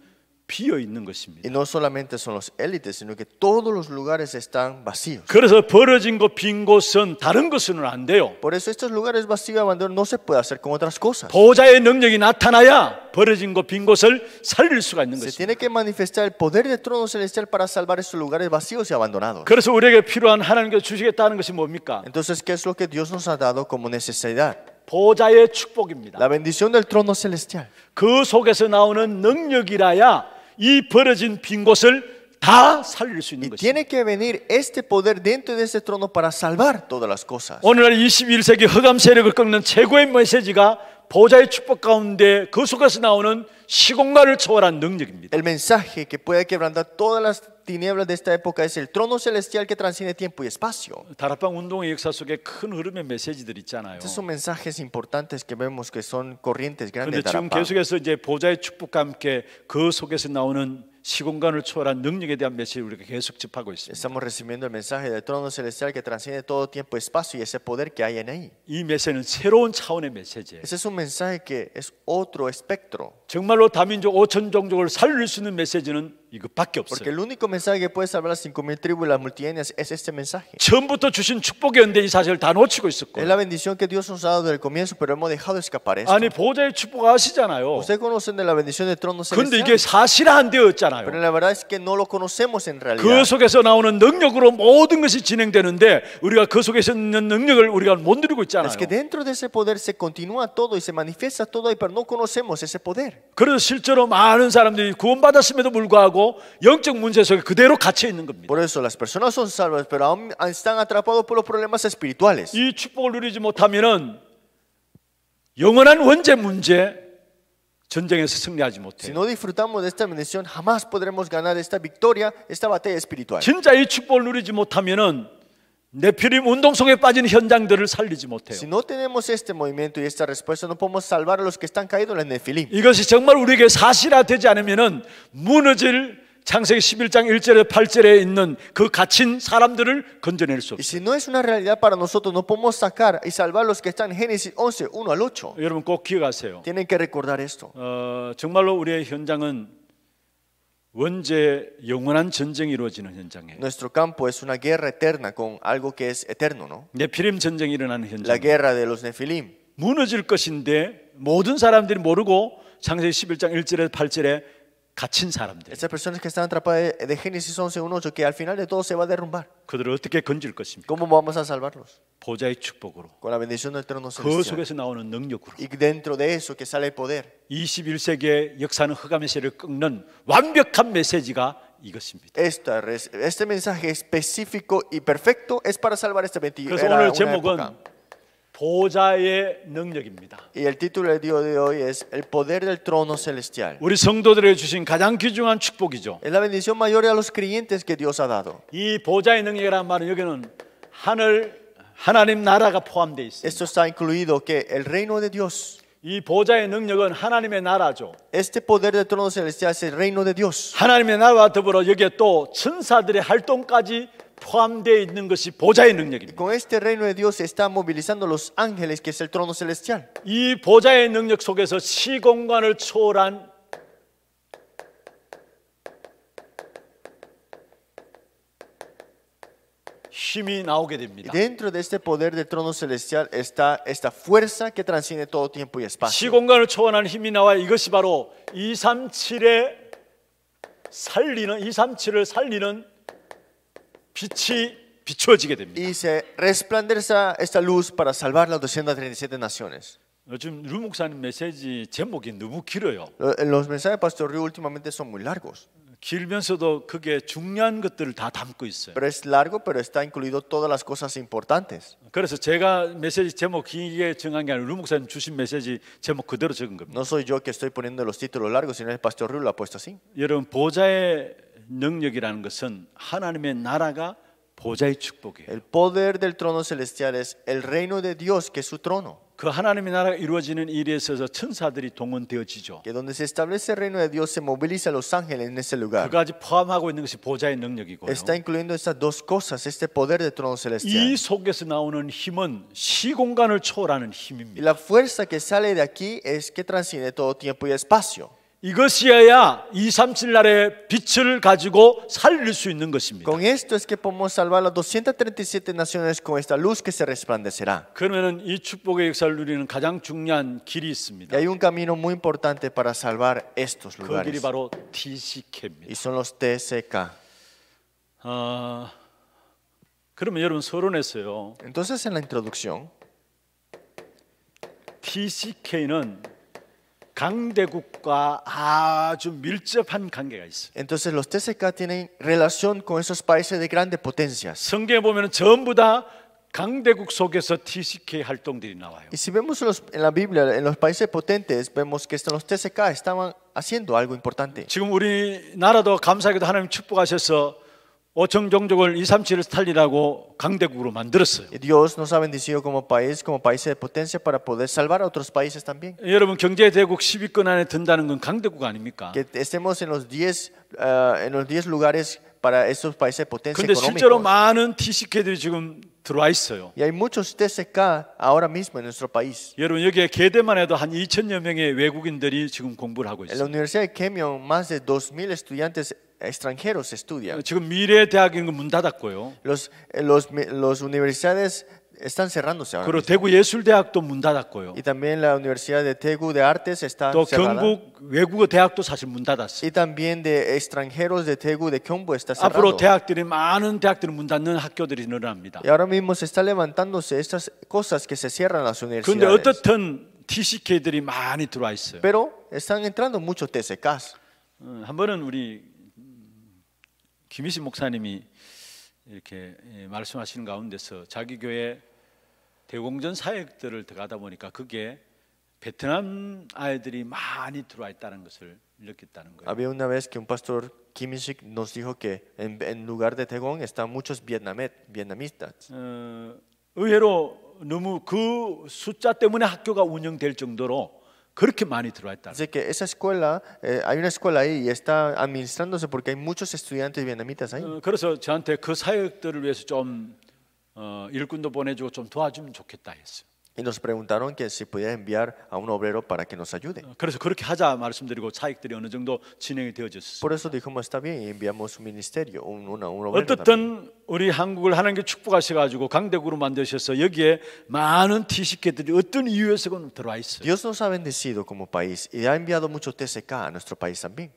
비어 있는 것입니다. Y no solamente son los élites, sino que todos los lugares están vacíos. 그래서 버려진 곳, 빈 곳은 다른 것은 안 돼요. Por eso estos lugares vacíos y abandonados no se puede hacer con otras cosas. 보호자의 능력이 나타나야 버려진 곳, 빈 곳을 살릴 수가 있는 Se 것입니다. tiene que manifestar el poder del trono celestial para salvar estos lugares vacíos y abandonados. 그래서 우리에게 필요한 하나님께서 주시겠다는 것이 뭡니까? Entonces, ¿qué es lo que Dios nos ha dado como necesidad? 보호자의 축복입니다. La bendición del trono celestial. 그 속에서 나오는 능력이라야 이 버려진 빈 곳을 다 살릴 수 있는 Y 것입니다. tiene que venir este poder dentro de ese trono para salvar todas las cosas. 오늘날 21세기 흑암 세력을 꺾는 최고의 메시지가 보좌의 축복 가운데 그 속에서 나오는 시공간을 초월한 능력입니다. El mensaje que puede quebrantar todas las tinieblas de esta época es el trono celestial que transciende tiempo y espacio. 다락방 운동의 역사 속에 큰 흐름의 메시지들 있잖아요. Estos son mensajes importantes que vemos que son corrientes grandes 그런데 de 지금 Darapam. 계속해서 이제 보좌의 축복과 함께 그 속에서 나오는 시공간을 초월한 능력에 대한 메시지를 우리가 계속 접하고 있습니다. Estamos recibiendo el mensaje del trono celestial que transciende todo tiempo y espacio y ese poder que hay en ahí. 이 메시지는 새로운 차원의 메시지예요. Ese es un mensaje que es otro espectro. 정말로 다민족 5천 종족을 살릴 수 있는 메시지는 이것밖에 Porque 없어요. el único mensaje que puede salvar a las 5,000 tribus y las multitudines es este mensaje. 처음부터 주신 축복이었는데 이 사실을 다 놓치고 Es 있었고, la bendición que Dios nos ha dado desde el comienzo, pero hemos dejado escapar esto. 아니 보좌의 축복 아시잖아요. Ustedes conocen de la bendición del trono 근데 celestial, 이게 사실화되었잖아요. pero la verdad es que no lo conocemos en 그 realidad. 속에서 나오는 능력으로 모든 것이 진행되는데 우리가 그 속에서 있는 능력을 우리가 못 누리고 있잖아요. Es que dentro de ese poder se continúa todo y se manifiesta todo ahí, pero no conocemos ese poder. 그래서 실제로 많은 사람들이 구원받았음에도 불구하고 영적 문제 속에 그대로 갇혀 있는 겁니다. Por eso las personas son salvas, pero aún están atrapados por los problemas espirituales. 이 축복을 누리지 못하면은 영원한 원죄 문제 전쟁에서 승리하지 Si 못해요. no disfrutamos de esta bendición, jamás podremos ganar esta victoria, esta batalla espiritual. 진짜 이 축복을 누리지 못하면은 네피림 운동 속에 빠진 현장들을 살리지 못해요. Si no tenemos este movimiento y esta respuesta, no podemos salvar a los que están caídos en el Nefilim. 이것이 정말 우리에게 사실화되지 않으면은 무너질 창세기 11장 1절에 8절에 있는 그 갇힌 사람들을 건져낼 수 Y 없어요. si no es una realidad para nosotros, no podemos sacar y salvar a los que están en Génesis 11, 1 al 8. 여러분 꼭 기억하세요. Tienen que recordar esto. 정말로 우리의 현장은 원죄 영원한 전쟁이 이루어지는 현장이에요. Nuestro campo es una guerra eterna con algo que es eterno, ¿no? 네피림 전쟁이 일어나는 La 현장. guerra de los Nefilim. 무너질 것인데 모든 사람들이 모르고 창세기 11장 1절에 8절에 갇힌 사람들. Estas personas que están atrapadas de Génesis 11, 1, 8, que al final de todo se va a derrumbar. 그들을 어떻게 건질 것입니까? ¿Cómo vamos a salvarlos? 보좌의 축복으로. Con la bendición del trono 그 celestial. 속에서 나오는 능력으로. Y dentro de eso que sale el poder. 21세기의 역사는 흑암 메시지를 꺾는 완벽한 메시지가 이것입니다. Este mensaje específico y perfecto es para salvar esta 그래서 오늘 제목은 보좌의 능력입니다. Y el título del día de hoy es El poder del trono celestial. 우리 성도들에게 주신 가장 귀중한 축복이죠. Es la bendición mayor a los creyentes que Dios ha dado. 이 보좌의 능력이라는 말은 여기는 하나님 나라가 포함되어 있습니다. Esto está incluido que el reino de Dios. 이 보좌의 능력은 하나님의 나라죠. Este poder del trono celestial es el reino de Dios. 하나님의 나라와 더불어 여기에 또 천사들의 활동까지 포함되어 있는 것이 보좌의 능력입니다. Con este reino de Dios se están movilizando los ángeles, que es el trono celestial. 이 보좌의 능력 속에서 시공간을 초월한 힘이 나오게 Y 됩니다. dentro de este poder del trono celestial está esta fuerza que transciende todo tiempo y espacio. 시공간을 초월한 힘이 나와 이것이 바로 237을 살리는 빛이 비추어지게 됩니다. Y se resplandece esta luz para salvar las 237 naciones. 요즘 루 목사님 메시지 제목이 너무 길어요. Los mensajes de Pastor Ryu últimamente son muy largos. 길면서도 그게 중요한 것들을 다 담고 있어요. Pero es largo, pero está incluido todas las cosas importantes. 그래서 제가 메시지 제목 길게 정한 게 아니라 루 목사님 주신 메시지 제목 그대로 적은 겁니다. No soy yo que estoy poniendo los títulos largos, sino el Pastor Ryu lo ha puesto así. 여러분 보좌의 능력이라는 것은 하나님의 나라가 보좌의 축복이에요. El poder del trono celestial es el reino de Dios, que es su trono. 그 하나님의 나라가 이루어지는 일에 있어서 천사들이 동원되어지죠. Que donde se establece el reino de Dios se moviliza a los ángeles en ese lugar. 그까지 포함하고 있는 것이 보좌의 능력이고요. Está incluyendo estas dos cosas, este poder del trono 이 celestial. 속에서 나오는 힘은 시공간을 초월하는 Y 힘입니다. la fuerza que sale de aquí es que transciende todo tiempo y espacio. 이것이어야 237 날의 빛을 가지고 살릴 수 있는 것입니다. Con esto es que podemos salvar las 237 naciones con esta luz que se resplandecerá. 그러면은 이 축복의 역사를 누리는 가장 중요한 길이 Y 있습니다. hay un camino muy importante para salvar estos 그 길이 lugares. 바로 TCK입니다. Y son los TCK. 그러면 여러분 서론에서요. Entonces en la introducción, TCK는 강대국과 아주 밀접한 관계가 있어요. entonces los TCK tienen relación con esos países de grandes potencias. 성경에 보면 전부 다 강대국 속에서 TCK 활동들이 나와요. Y si vemos en la Biblia, en los países potentes, vemos que los TCK estaban haciendo algo importante. 지금 우리나라도 감사하게도 하나님 축복하셔서 5천 종족을 2, 3, 7을 살리라고 강대국으로 만들었어요. Y Dios nos ha bendecido como países de potencia para poder salvar a otros países también. 여러분 경제 대국 10위권 안에 든다는 건 강대국 아닙니까? Que estemos en los 10 lugares para esos países de potencia 근데 실제로 económicos. 많은 TCK들이 지금 들어와 있어요. Y hay muchos TCK ahora mismo en nuestro país. 여러분 여기에 계대만 해도 한 2천여 명의 외국인들이 지금 공부를 하고 En la 있어요. Universidad de Keimyon, más de 2,000 estudiantes extranjeros estudian. 지금 미래 대학인 건 문 닫았고요. Los universidades están cerrándose ahora 그리고 mismo. 대구 예술대학도 문 닫았고요. Y también la Universidad de Daegu de Artes está 또 cerrada. 경북 외국어 대학도 사실 문 닫았어요. Y también de extranjeros de Daegu de Gyeongbu está 앞으로 cerrado. 많은 대학들이 문 닫는 학교들이 늘어납니다. Y ahora mismo se está levantándose estas cosas que se cierran las 그런데 universidades. 어떻든 TCK들이 많이 들어와 있어요. Pero están entrando muchos TCKs. 한 번은 우리 김희신 목사님이 이렇게 말씀하시는 가운데서 자기 교회 대공전 사역들을 들어가다 보니까 그게 베트남 아이들이 많이 들어와 있다는 것을 느꼈다는 거예요. Había una vez que un pastor Kim Il-sik nos dijo que en lugar de Daejeon están muchos vietnamistas. 의외로 너무 그 숫자 때문에 학교가 운영될 정도로 그렇게 많이 들어와 있다. Dice que esa escuela, hay una escuela ahí y está administrándose porque hay muchos estudiantes vietnamitas ahí. 그래서 저한테 그 사역들을 위해서 좀 일꾼도 보내주고 좀 도와주면 좋겠다 했어요. Y nos preguntaron que si podía enviar a un obrero para que nos ayude. 그래서 그렇게 하자 말씀드리고 사역들이 어느 정도 진행이 되어졌어요. Por eso dijimos está bien y enviamos un ministerio, un obrero. también. 어떻든 우리 한국을 하나님께 축복하셔가지고 강대국으로 만드셔서 여기에 많은 TCK들이 어떤 이유에서건 들어와 있어요. Dios nos ha bendecido como país y ha enviado muchos TCK a nuestro país también.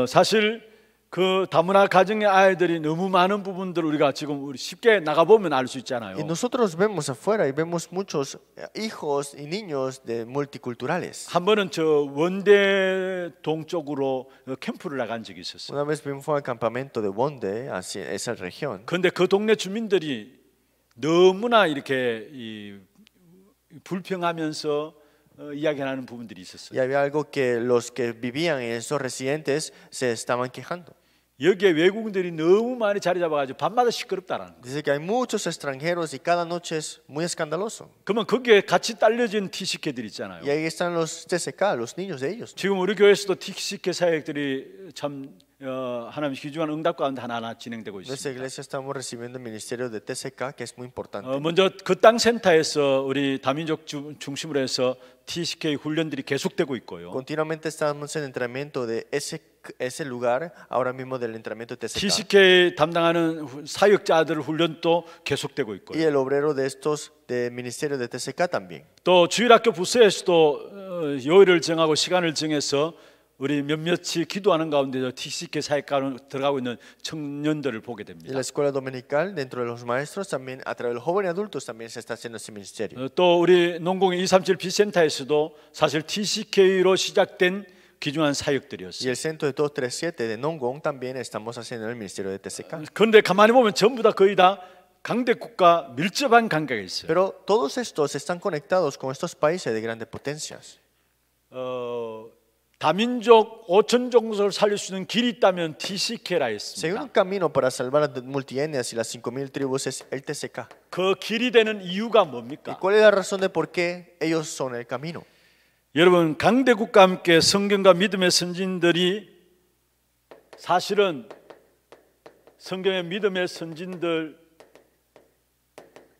사실 그 다문화 가정의 아이들이 너무 많은 부분들 우리가 지금 우리 쉽게 나가 보면 알 수 있잖아요. Y nosotros vemos afuera y vemos muchos hijos y niños de multiculturales. 한 번은 저 원대 동쪽으로 캠프를 나간 적이 있었어요. Una vez fuimos al campamento de Wonde, hacia esa región. 그런데 그 동네 주민들이 너무나 이렇게 불평하면서 이야기하는 부분들이 있었어요. Y había algo que los que vivían en esos residentes se estaban quejando. 여기에 외국인들이 너무 많이 자리 잡아가지고 밤마다 시끄럽다라는 거. Dice que hay muchos extranjeros y cada noche es muy escandaloso. 그러면 거기에 같이 딸려진 TCK들이 있잖아요. Y ahí están los TCK, los niños de ellos. 지금 우리 교회에서도 TCK 사역들이 참 하나님 귀중한 응답 가운데 하나하나 진행되고 En esta 있습니다. iglesia estamos recibiendo el ministerio de TCK, que es muy importante. 먼저 그 땅 센터에서 우리 다민족 중심으로 해서 TCK 훈련들이 계속되고 있고요. Continuamente estamos en entrenamiento de ese lugar, ahora mismo del entrenamiento de TCK. TCK 담당하는 사역자들 훈련도 계속되고 Y 있고요. el obrero de estos del ministerio de TCK también. 또 주일학교 부서에서도 요일을 정하고 시간을 정해서 우리 몇몇이 기도하는 가운데서 TCK 사역가로 들어가고 있는 청년들을 보게 Y 됩니다. la escuela dominical, dentro de los maestros, también a través de los jóvenes adultos, también se está haciendo ese ministerio. 또 우리 농공의 237 비센터에서도 사실 TCK로 시작된 귀중한 Y 사역들이었어요. el centro de 237 de Nongong también estamos haciendo el ministerio de TCK. 그런데 가만히 보면 전부 다 거의 다 강대국과 밀접한 관계가 있어요. Pero todos estos están conectados con estos países de grandes potencias. 다민족 5천 종족을 살릴 수 있는 길이 있다면 TCK라 Si hay 했습니다. un camino para salvar a las multietnias y las 5,000 tribus es el TCK. 그 길이 되는 이유가 ¿Y 뭡니까? cuál es la razón de por qué ellos son el camino? 여러분 강대국과 함께 성경과 믿음의 선진들이 사실은 성경의 믿음의 선진들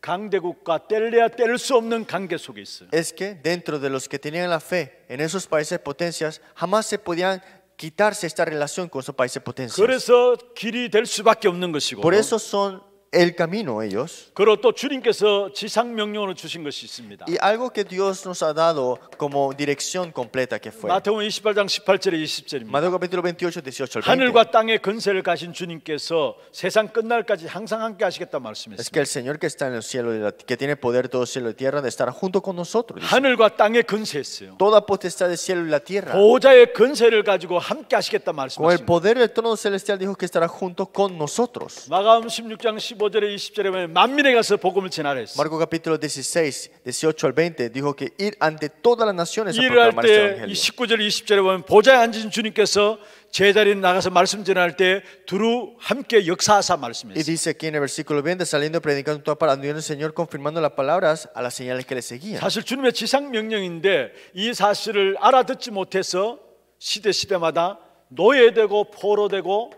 강대국과 뗄래야 뗄 수 없는 관계 속에 있어요. Es que dentro de los que tenían la fe en esos países potencias, jamás se podían quitarse esta relación con esos países potencias. 그래서 길이 될 수밖에 없는 것이고 Por eso son el camino ellos. 그리고 또 주님께서 지상 명령으로 주신 것이 있습니다. Y algo que Dios nos ha dado como dirección completa que fue. 마태복음 28장 18절에 20절입니다. Mateo capítulo 28, 18 al 20. 하늘과 땅의 근세를 가신 주님께서 세상 끝날까지 항상 함께 하시겠다 Es 말씀했습니다. que el Señor que está en el cielo, que tiene poder todo cielo y tierra, de estar junto con nosotros. Dice. 하늘과 땅의 근세였어요. Toda potestad del cielo y la tierra. 보호자의 근세를 가지고 함께 하시겠다 Con el 말씀하십니다. poder del trono celestial dijo que estará junto con nosotros. 마가음 16장 15절에 20절에 보면 만민에 가서 복음을 전하라 했어. Marcos capítulo 16, 18 al 20 dijo que ir ante todas las naciones a 일을 할 proclamar este 때 이 evangelio. 19절 20절에 보면 보좌에 앉으신 주님께서 제자리에 나가서 말씀 전할 때 두루 함께 역사하사 Y 말씀했어요. dice aquí en el versículo 20, saliendo y predicando en toda parte, anduvo el Señor confirmando las palabras a las señales que le seguían. 사실 주님의 지상 명령인데 이 사실을 알아듣지 못해서 시대마다 노예되고 포로되고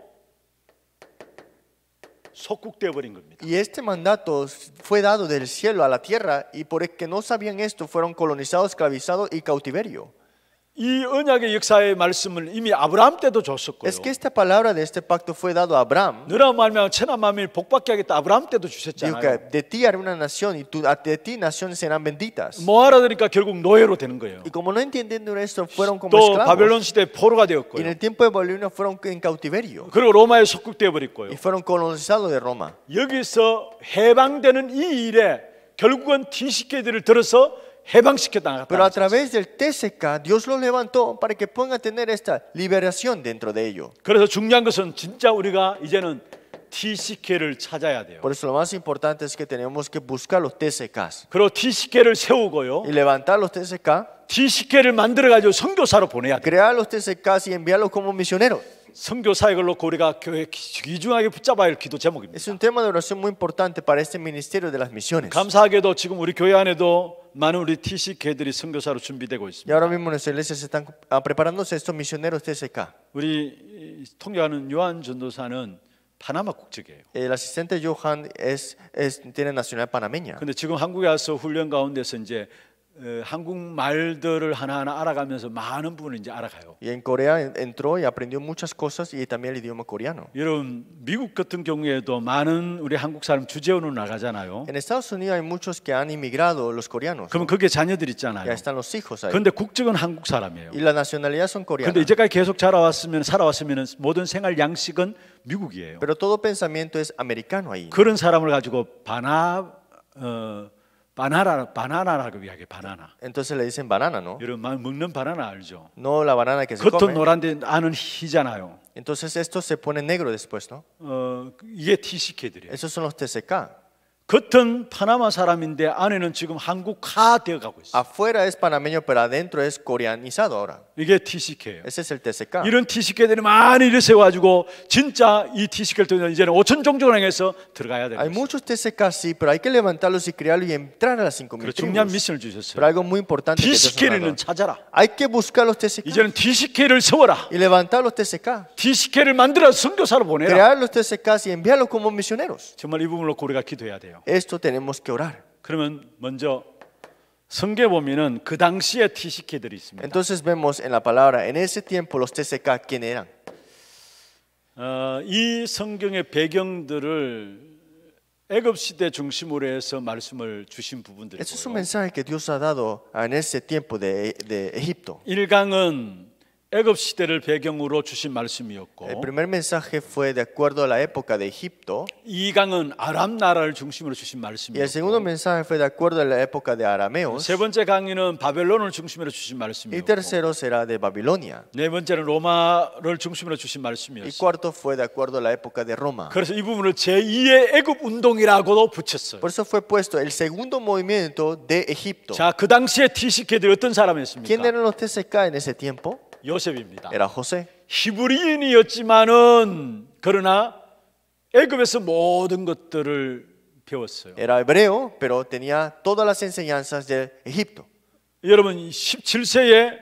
속국되어 버린 겁니다. Y este mandato fue dado del cielo a la tierra y por el que no sabían esto fueron colonizados, esclavizados y cautiverio. 이 언약의 역사의 말씀을 이미 아브라함 때도 줬었고요. Es que esta palabra de este pacto fue dado a Abraham. 너라 말면 천하 만민을 복받게 하겠다 아브라함 때도 Dijo 주셨잖아요. que de ti haré una nación y de ti naciones serán benditas. 뭐 알아들으니까 결국 노예로 되는 거예요. Y como no entendiendo esto, fueron como 또 바벨론 esclavos. 시대 포로가 Y en 되었고요. el tiempo de Babilonia fueron en cautiverio 그리고 로마에 속국되어 버렸고요. y fueron colonizados de Roma. 여기서 해방되는 이 일에 결국은 TCK들을 들어서 해방시켜 Pero a 나갔다. través del TCK, Dios los levantó para que puedan tener esta liberación dentro de ello. 그래서 중요한 것은 진짜 우리가 이제는 TCK를 찾아야 돼요. Por eso lo más importante es que tenemos que buscar los TCKs 그리고 TCK를 세우고요. y levantar los TCK, TCK를 만들어 가지고 선교사로 보내야 돼요. crear los TCKs y enviarlos como misioneros. 선교 사역을 놓고 우리가 교회 귀중하게 붙잡아야 할 기도 제목입니다. Es un tema de oración muy importante para este ministerio de las misiones. 감사하게도 지금 우리 교회 안에도 많은 우리 TCK들이 선교사로 준비되고 Y 있습니다. ahora mismo en nuestra iglesia se están preparándose estos misioneros TCK. 우리 통역하는 요한 전도사는 파나마 국적이에요. El asistente Johan tiene nacional panameña. 근데 지금 한국에 와서 훈련 가운데서 이제 한국 말들을 하나하나 알아가면서 많은 부분을 이제 알아가요. Y en Corea entró y aprendió muchas cosas y también el idioma coreano. 여러분 미국 같은 경우에도 많은 우리 한국 사람 주재원으로 나가잖아요. En Estados Unidos hay muchos que han inmigrado, los coreanos. 그러면 거기에 자녀들 Ya 있잖아요. están los hijos ahí. 그런데 국적은 한국 사람이에요. Y la nacionalidad son 근데 coreanas. 이제까지 계속 살아왔으면 모든 생활 양식은 미국이에요. Pero todo pensamiento es americano ahí. 그런 사람을 가지고 바나나라고 이야기해. 바나나. Entonces le dicen banana, ¿no? 여러분 먹는 바나나 알죠? No la banana que se 겉은 come. 노란데 안은 희잖아요. Entonces esto se pone negro después, ¿no? 이게 TCK들이에요. Esos son los TCK. 겉은 파나마 사람인데 안에는 지금 한국화 되어가고 있어요. Afuera es panameño, pero adentro es coreanizado ahora. 이게 TCK예요. Ese es el TCK. 이런 TCK들이 많이 일어서가지고 진짜 이 TCK를 통해서 이제는 5천 종족을 향해서 들어가야 되는 Hay 거예요. muchos TCK, sí, pero hay que levantarlos y criarlos y entrar a las 5,000 그래서 중요한 tribus. 미션을 Pero 주셨어요. algo muy importante que Dios nos ha TCK를 dado. 찾아라. Hay que buscar los TCK 이제는 TCK를 세워라. y levantar los TCK. TCK를 만들어 선교사로 보내라. Crear los TCKs y enviarlos como misioneros. 정말 이 부분을 놓고 우리가 기도해야 돼요. Esto tenemos que orar. 그러면 먼저 성경에 보면은 그 당시에 TCK들이 있습니다. Entonces vemos en la palabra, en ese tiempo los TCK, ¿quién eran? 이 성경의 배경들을 애굽 시대 중심으로 해서 말씀을 주신 부분들이고요. Ese es un mensaje que Dios ha dado en ese tiempo de Egipto. 1강은 애굽 시대를 배경으로 주신 말씀이었고 El primer mensaje fue de acuerdo a la época de Egipto 2강은 아람 나라를 중심으로 주신 y el segundo 말씀이었고 mensaje fue de acuerdo a la época de Arameos 세 번째 강의는 바벨론을 중심으로 주신 y 말씀이었고 tercero será de Babilonia 네 번째는 로마를 중심으로 주신 y 말씀이었어요. cuarto fue de acuerdo a la época de Roma. 그래서 이 부분을 제2의 애굽 운동이라고도 붙였어요. Por eso fue puesto el segundo movimiento de Egipto. 자, 그 당시에 TCK들이 어떤 ¿Quién 사람이었습니까? eran los TCK en ese tiempo? 요셉입니다. Era José. 히브리인이었지만은 그러나 애굽에서 모든 것들을 배웠어요. Era hebreo, pero tenía todas las enseñanzas de Egipto. 여러분 17세에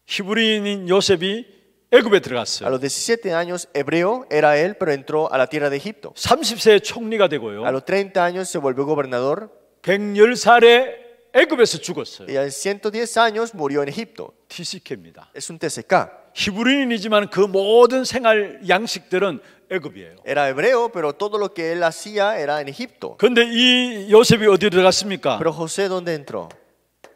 히브리인인 요셉이 애굽에 A 들어갔어요. los 17 años hebreo era él, pero entró a la tierra de Egipto. 30세에 총리가 A 되고요. los 30 años se volvió gobernador 110살에 애굽에서 죽었어요. y a los 110 años murió en Egipto. TCK입니다. Es un TCK. 히브리인이지만 그 모든 생활 양식들은 애굽이에요. Era hebreo, pero todo lo que él hacía era en Egipto. 그런데 이 요셉이 어디 들어갔습니까? Pero José, ¿dónde entró?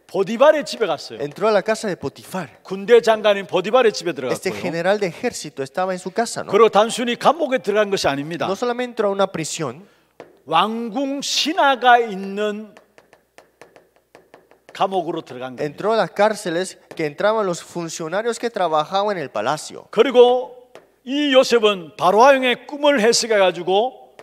보디발의 집에 갔어요. Entró a la casa de Potifar. 군대 장관인 보디발의 집에 Este 들어갔고요. general de ejército estaba en su casa, ¿no? 그리고 단순히 감옥에 들어간 것이 아닙니다. No solamente entró a una prisión, 왕궁 신하가 있는 감옥으로 들어간 겁니다. entró a las cárceles que entraban los funcionarios que trabajaban en el palacio. 그리고 이 요셉은 바로왕의 꿈을 해석해 가지고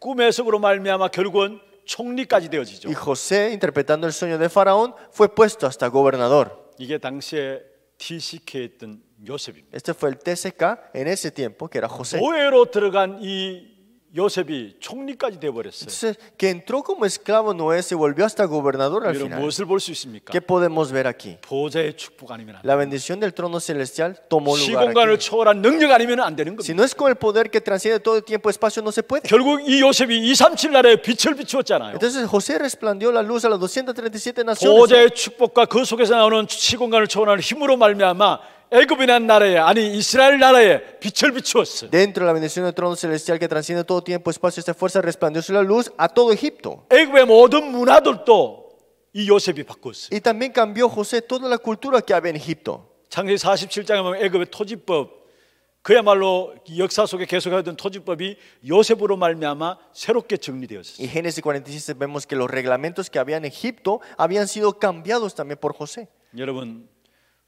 꿈의 해석으로 말미암아 결국은 총리까지 되어지죠. Y José, interpretando el sueño de Faraón, fue puesto hasta gobernador. 이게 당시에 TCK였던 요셉입니다. Este fue el TCK en ese tiempo, que era José. 노예로 들어간 이 요셉이 총리까지 되어버렸어요. Entonces, que entró como esclavo Noé se volvió hasta gobernador al 여러분 final. 무엇을 볼 수 있습니까? ¿Qué podemos ver aquí? 보좌의 축복 아니면 안 La 돼요. bendición del trono celestial tomó lugar 시공간을 aquí. 초월한 능력 아니면 안 되는 Si 겁니다. no es con el poder que transciende todo el tiempo y espacio, no se puede. 결국 이 요셉이 237 나라에 빛을 비추었잖아요. Entonces José resplandeció la luz a las 237 naciones. 보좌의 축복과 그 속에서 나오는 시공간을 초월하는 힘으로 말미암아 애굽이라는 나라에 아니 이스라엘 나라에 빛을 비추었어요. Dentro de la bendición del trono celestial que transciende todo tiempo, espacio, esta fuerza resplandeció la luz a todo Egipto. 애굽의 모든 문화들도 이 요셉이 바꿨어요. Y también cambió José toda la cultura que había en Egipto. 창세기 47장에 보면 애굽의 토지법 그야말로 역사 속에 계속하던 토지법이 요셉으로 말미암아 새롭게 정리되었어요. Y Génesis 46 vemos que los reglamentos que había en Egipto habían sido cambiados también por José. 여러분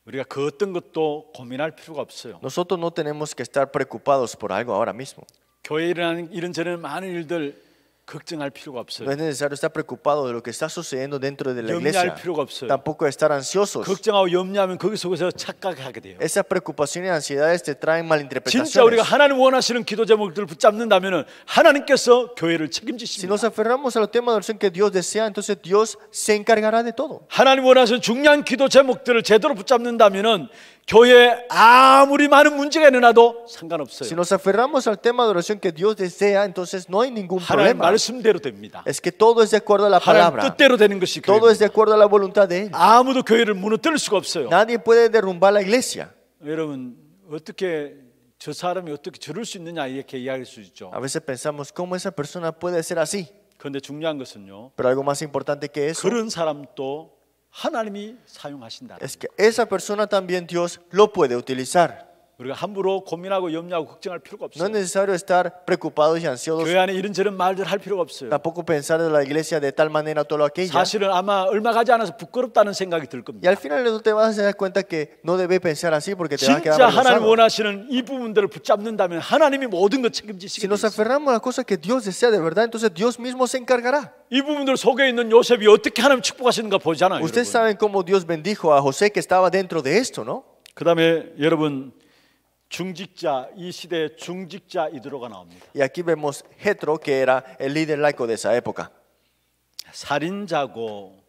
우리가 그 어떤 것도 고민할 필요가 없어요. Nosotros no tenemos que estar preocupados por algo ahora mismo. 교회에 일어나는 이런저런 많은 일들 걱정할 필요가 없어요. No es necesario estar preocupado de lo que está sucediendo dentro de la iglesia. 염려할 필요가 없어요. Tampoco estar ansiosos. 걱정하고 염려하면 거기 속에서 착각하게 돼요. Esas preocupaciones y ansiedades te traen 진짜 우리가 malinterpretaciones. 하나님 원하시는 기도 제목들을 붙잡는다면 하나님께서 교회를 Si 책임지십니다. nos aferramos a los temas de oración que Dios desea, entonces Dios se encargará de todo. 하나님 원하시는 중요한 기도 제목들을 제대로 붙잡는다면 교회에 아무리 많은 문제가 일어나도 Si 상관없어요. nos aferramos al tema de oración que Dios desea, entonces no hay ningún 하나님 problema. 말씀대로 됩니다. Es que todo es de acuerdo a la 하나님 palabra. 뜻대로 되는 것이 Todo 교회입니다. es de acuerdo a la voluntad de Él. 아무도 교회를 무너뜨릴 수가 없어요. Nadie puede derrumbar la iglesia. 여러분 어떻게 저 사람이 어떻게 저럴 수 있느냐 이렇게 이야기할 수 있죠. A veces pensamos, ¿cómo esa persona puede ser así? 그런데 중요한 것은요. Pero algo más importante que eso 그런 사람도 하나님이 사용하신다. es que esa persona también Dios lo puede utilizar. 우리가 함부로 고민하고 염려하고 걱정할 필요가 No es 없어요. necesario estar preocupados y ansiosos. 교회 안에 이런저런 말들 할 필요가 없어요. Tampoco pensar de la iglesia de tal manera todo lo aquello. 사실은 아마 얼마 가지 않아서 부끄럽다는 생각이 들 Y 겁니다. al final no te vas a dar cuenta que no debes pensar así porque te vas a quedar 진짜 하나님 avergonzado. 원하시는 이 부분들을 붙잡는다면 하나님이 모든 것 책임지시게 Si 돼 nos 있어요. aferramos a las cosas que Dios desea de verdad, entonces Dios mismo se encargará. 이 부분들 속에 있는 요셉이 어떻게 하나님 축복하시는가 보잖아요. Ustedes 여러분. saben cómo Dios bendijo a José que estaba dentro de esto, ¿no? 그다음에 여러분 중직자 이 시대의 중직자 이드로가 나옵니다. Y aquí vemos Jetro, que era el líder laico de esa época. 살인자고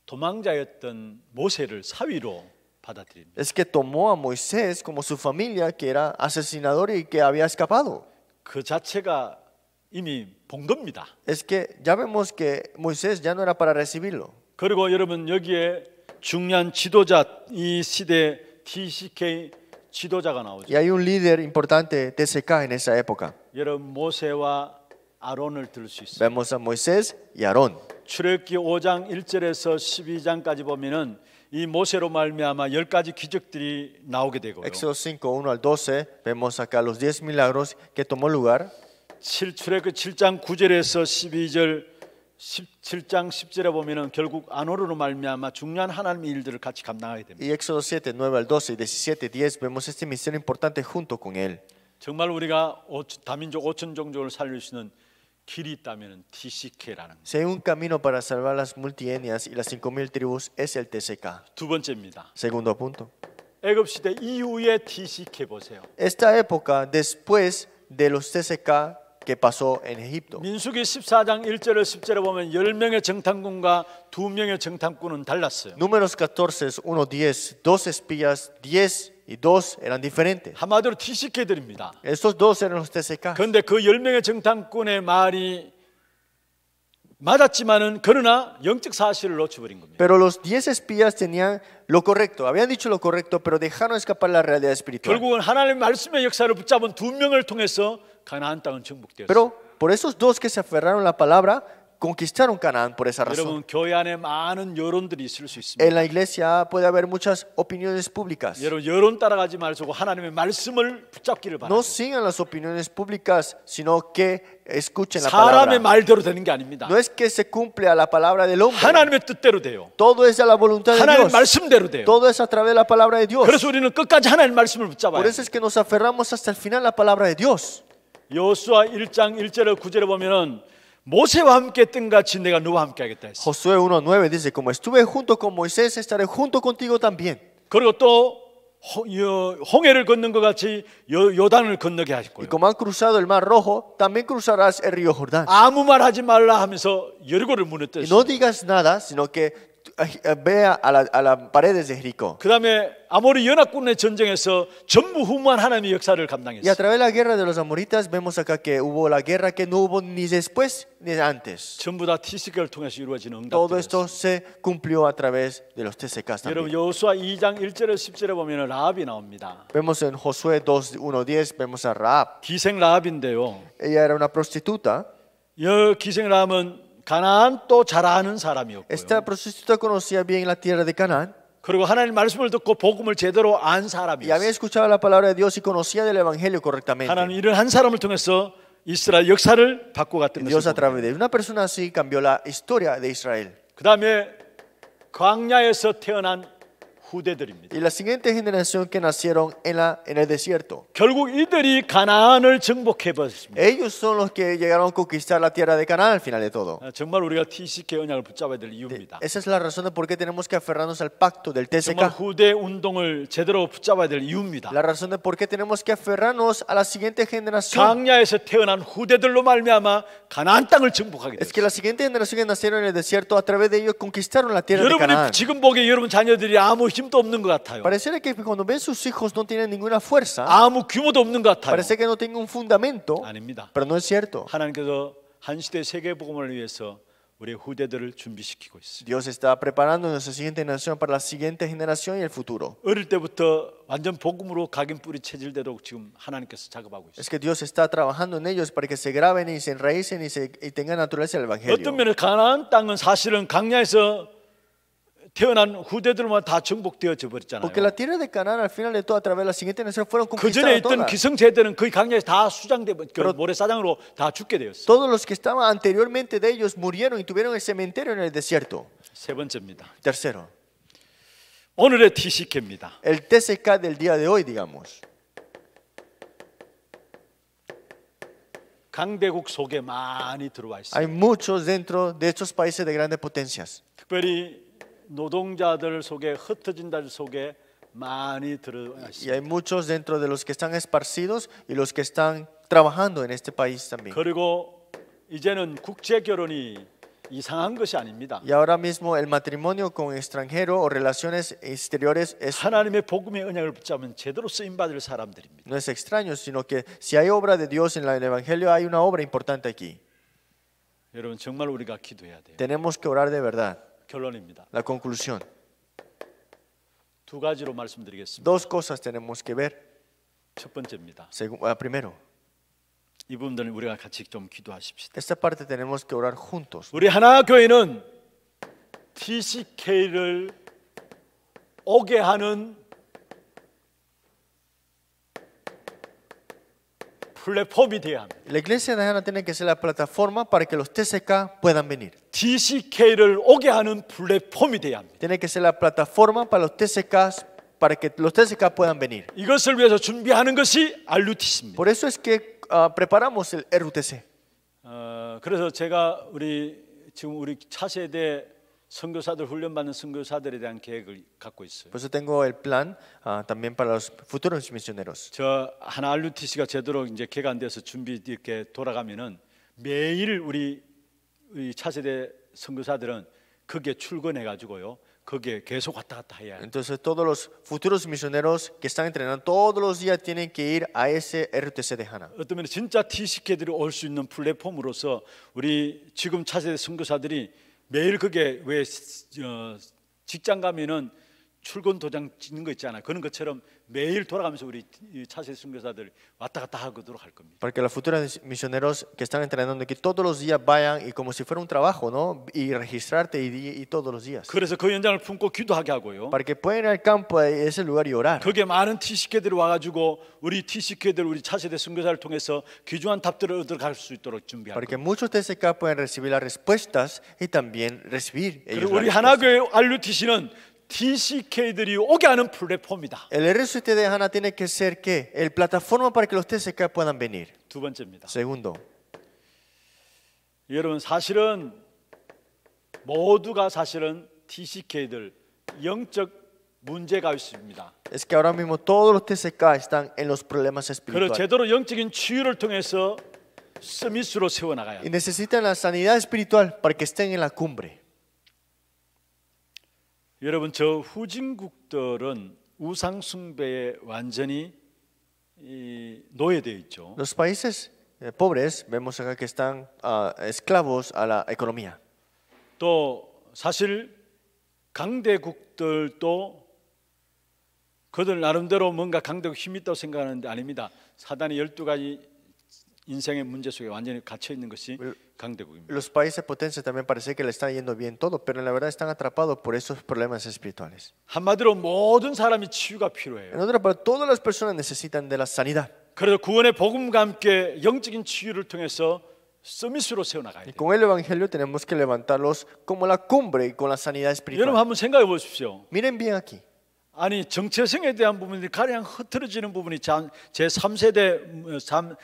도망자였던 모세를 사위로 받아들입니다. Es que tomó a Moisés como su familia, que era asesinador y que había escapado. 그 자체가 이미 본 겁니다. Es que ya vemos que Moisés ya no era para recibirlo. 그리고 여러분 여기에 중요한 지도자 이 시대 TCK 지도자가 나오죠. Y hay un líder importante, TCK, en esa época. 여러분 모세와 아론을 들 수 있어요. Vemos a Moisés y Aarón. 출애굽기 5장 1절에서 12장까지 보면은 이 모세로 말미암아 10가지 기적들이 나오게 되고요. Éxodo 5, 1 al 12, vemos acá los 10 milagros que tomó lugar. 출애굽기 7장 9절에서 12절 17장 10절에 보면은 결국 아론으로 말미암아 중요한 하나님의 일들을 같이 감당하게 됩니다. Y Éxodo 7, 9 al 12 y 17, 10, vemos este misterio importante junto con él. 정말 우리가 다민족 5천 종족을 살릴 수 있는 길이 있다면 TCK라는 Si hay un camino para salvar las multietnias y las 5,000 tribus, es el TCK. 두 번째입니다. Segundo punto. 애굽 시대 이후의 TCK 보세요. Esta época, después de los TCK que pasó en Egipto. 민수기 14장 1절에 10절에 보면 10명의 정탐꾼과 2명의 정탐꾼은 달랐어요. Números 14, 1, 10, 2 espías, 10 y 2 eran diferentes. 한마디로 TCK들입니다. Estos dos eran los TCK. 그런데 그 10명의 정탐꾼의 말이 맞았지만은 그러나 영적 사실을 놓쳐버린 겁니다. Pero los 10 espías tenían lo correcto, habían dicho lo correcto, pero dejaron escapar la realidad espiritual. 결국은 하나님의 말씀의 역사를 붙잡은 2명을 통해서 가나안 땅은 정복되었어요. Pero por esos dos que se aferraron a la palabra, conquistaron Canaán por esa razón. 여러분 교회 안에 많은 여론들이 있을 수 있습니다. En la iglesia puede haber muchas opiniones públicas. 여러분 여론 따라가지 말고 하나님의 말씀을 붙잡기를 바랍니다. No sigan las opiniones públicas, sino que escuchen la 사람의 palabra. 말대로 되는 게 아닙니다. No es que se cumple a la palabra del hombre. 하나님의 뜻대로 돼요. Todo es a la voluntad de 하나님 Dios. 말씀대로 돼요. Todo es a través de la palabra de Dios. 그래서 우리는 끝까지 하나님 말씀을 Por 붙잡아야 eso es que nos aferramos hasta el final a la palabra de Dios. 여호수아 1장 1절에 9절에 보면은 모세와 함께 뜬 같이 내가 너와 함께 하겠다 했어. Josué 1:9 dice, como estuve junto con Moisés, estaré junto contigo también. 그리고 또 홍해를 걷는 것 같이 요단을 건너게 Y 하셨고요. como han cruzado el mar rojo, también cruzarás el río Jordán. 아무 말 하지 말라 하면서 여리고를 Y 무너뜨렸어요. no digas nada, sino que vea a las paredes de Jericó. 그 다음에 아모리 연합군의 전쟁에서 전무후무한 하나님의 역사를 Y a 감당했어요. través de la guerra de los amoritas vemos acá que hubo la guerra que no hubo ni después ni antes. 전부 다 TCK를 통해서 이루어지는 Todo 응답들이었어요. esto se cumplió a través de los TCKs 여러분 también. 여호수아 2장 1절에 10절에 보면 라합이 나옵니다. Vemos en Josué 2:1-10, vemos a Rahab. 기생 라합인데요. Ella era una prostituta. 이 기생 라합은 가나안 또 잘 아는 사람이었고요. Esta prostituta conocía bien la tierra de Canaán 그리고 하나님 말씀을 듣고 복음을 제대로 안 y había 사람이었어요. escuchado la palabra de Dios y conocía del evangelio correctamente. 하나님 이런 한 사람을 통해서 이스라엘 역사를 바꿔갔던 Dios a 것입니다. través de una persona así cambió la historia de Israel. 그 다음에 광야에서 태어난 후대들입니다. Y la siguiente generación que nacieron en el desierto. 결국 이들이 가나안을 정복해 버렸습니다. Ellos son los que llegaron a conquistar la tierra de Canaán al final de todo. 정말 우리가 TCK 언약을 붙잡아야 될 이유입니다. Esa es la razón de por qué tenemos que aferrarnos al pacto del 정말 TCK. 후대 운동을 제대로 붙잡아야 될 이유입니다. La razón de por qué tenemos que aferrarnos a la siguiente generación. 광야에서 태어난 후대들로 말미암아 가나안 땅을 정복하게 Es que 됐어요. la siguiente generación que nacieron en el desierto, a través de ellos conquistaron la tierra de Canaán. 여러분이 지금 보기에 여러분 자녀들이 아무 힘도 없는 것 같아요. Pareciera que cuando ven sus hijos no tienen ninguna fuerza, 아무 규모도 없는 것 같아요. parece que no tienen un fundamento, 아닙니다. pero no es cierto. 하나님께서 한 시대 세계 복음을 위해서 우리의 후대들을 준비시키고 있어요. Dios está preparando a nuestra siguiente generación para la siguiente generación y el futuro. 어릴 때부터 완전 복음으로 각인 뿌리 체질되도록 지금 하나님께서 작업하고 있어요. Es que Dios está trabajando en ellos para que se graben y se enraícen y tengan naturaleza del 어떤 evangelio. 면에 가나안 땅은 사실은 광야에서 태어난 후대들만 다 정복되어져 버렸잖아요. Porque la tierra de Canaán al final de todo a través de la siguiente generación fueron 그 전에 conquistadas 있던 todas. 기성세대는 거의 강야에서 다 수장돼 모래사장으로 다 죽게 되었어요. Todos los que estaban anteriormente de ellos murieron y tuvieron el cementerio en el desierto. 세 번째입니다. Tercero, 오늘의 TCK입니다. el TCK del día de hoy, digamos. 강대국 속에 많이 들어와 있어요. Hay muchos dentro de estos países de grandes potencias. 특별히 노동자들 속에 흩어진 자들 속에 많이 들어와 Y 있어요. hay muchos dentro de los que están esparcidos y los que están trabajando en este país también. 그리고 이제는 국제 결혼이 이상한 것이 아닙니다. Y ahora mismo el matrimonio con extranjero o relaciones exteriores 하나님의 복음의 언약을 붙잡으면 제대로 쓰임 받을 사람들입니다. no es extraño, sino que si hay obra de Dios en el Evangelio, hay una obra importante aquí. 여러분 정말 우리가 기도해야 돼요. Tenemos que orar de verdad. 결론입니다. La conclusión. 두 가지로 말씀드리겠습니다. Dos cosas tenemos que ver. 첫 번째입니다. Primero, 이 부분들은 우리가 같이 좀 기도하십시다. esta parte tenemos que orar juntos. 우리 하나 교회는 TCK를 오게 하는 플랫폼이 되어야 합니다. La iglesia de Ana tiene que ser la plataforma para que los TCK puedan venir. TCK를 오게 하는 플랫폼이 되어야 합니다. Tiene que ser la plataforma para los TCKs, para que los TCK puedan venir. 이것을 위해서 준비하는 것이 RUTC입니다. Por eso es que preparamos el RUTC. 그래서 제가 지금 우리 차세대 선교사들 훈련받는 선교사들에 대한 계획을 갖고 있어요. Por eso tengo el plan también para los futuros misioneros. 저 하나 RUTC가 제대로 이제 개관돼서 준비 이렇게 돌아가면은 매일 우리 차세대 선교사들은 거기에 출근해 가지고요. 거기에 계속 왔다 갔다 해야 해요. Entonces todos los futuros misioneros que están entrenando todos los días tienen que ir a ese RUTC de Hana. 어떤 면에 진짜 TCK들이 올 수 있는 플랫폼으로서 우리 지금 차세대 선교사들이 매일 그게 왜 직장 가면은 출근 도장 찍는 거 있잖아요. 그런 것처럼 매일 돌아가면서 우리 차세대 선교사들 왔다 갔다 하도록 할 겁니다. Para que los futuros misioneros que están entrenando aquí todos los días vayan y como si fuera un trabajo, ¿no? Y registrarte y todos los días. 그래서 그 연장을 품고 기도하게 하고요. Para que puedan ir al campo a ese lugar y orar. 거기에 많은 TCK들이 와가지고 우리 TCK들 우리 차세대 선교사를 통해서 귀중한 답들을 얻어갈 수 있도록 준비하고. Para que muchos TCK puedan recibir las respuestas y también recibir ellos 그리고 las 우리 respuestas. 하나교회 RUTC는 TCK들이 오게 하는 플랫폼이다. El RCT de HANA tiene que ser ¿qué? El plataforma para que los TCK puedan venir. 두 번째입니다. Segundo, 여러분 사실은 모두가 사실은 TCK들 영적 문제가 있습니다. es que ahora mismo todos los TCK están en los problemas 그리고 espirituales 제대로 영적인 치유를 통해서 서밋으로 세워나가야 y 돼요. necesitan la sanidad espiritual para que estén en la cumbre. 여러분 저 후진국들은 우상 숭배에 완전히 노예되어 있죠. Los países pobres vemos acá que están esclavos a la economía. 또 사실 강대국들도 그들 나름대로 뭔가 강대국 힘이 있다고 생각하는데 아닙니다. 사단의 12가지 인생의 문제 속에 완전히 갇혀 있는 것이 강대국입니다. Los países potencias también parece que le están yendo bien todo, pero en la verdad están atrapados por esos problemas espirituales. 한마디로 모든 사람이 치유가 En 필요해요. otras palabras, todas las personas necesitan de la sanidad. 그래서 구원의 복음과 함께 영적인 치유를 통해서 서밋으로 세워나가야 Y 돼요. con el Evangelio tenemos que levantarlos como la cumbre y con la sanidad 여러분 espiritual. 한번 생각해 보십시오. Miren bien aquí. 아니 정체성에 대한 부분이 가장 흐트러지는 부분이 제 3세대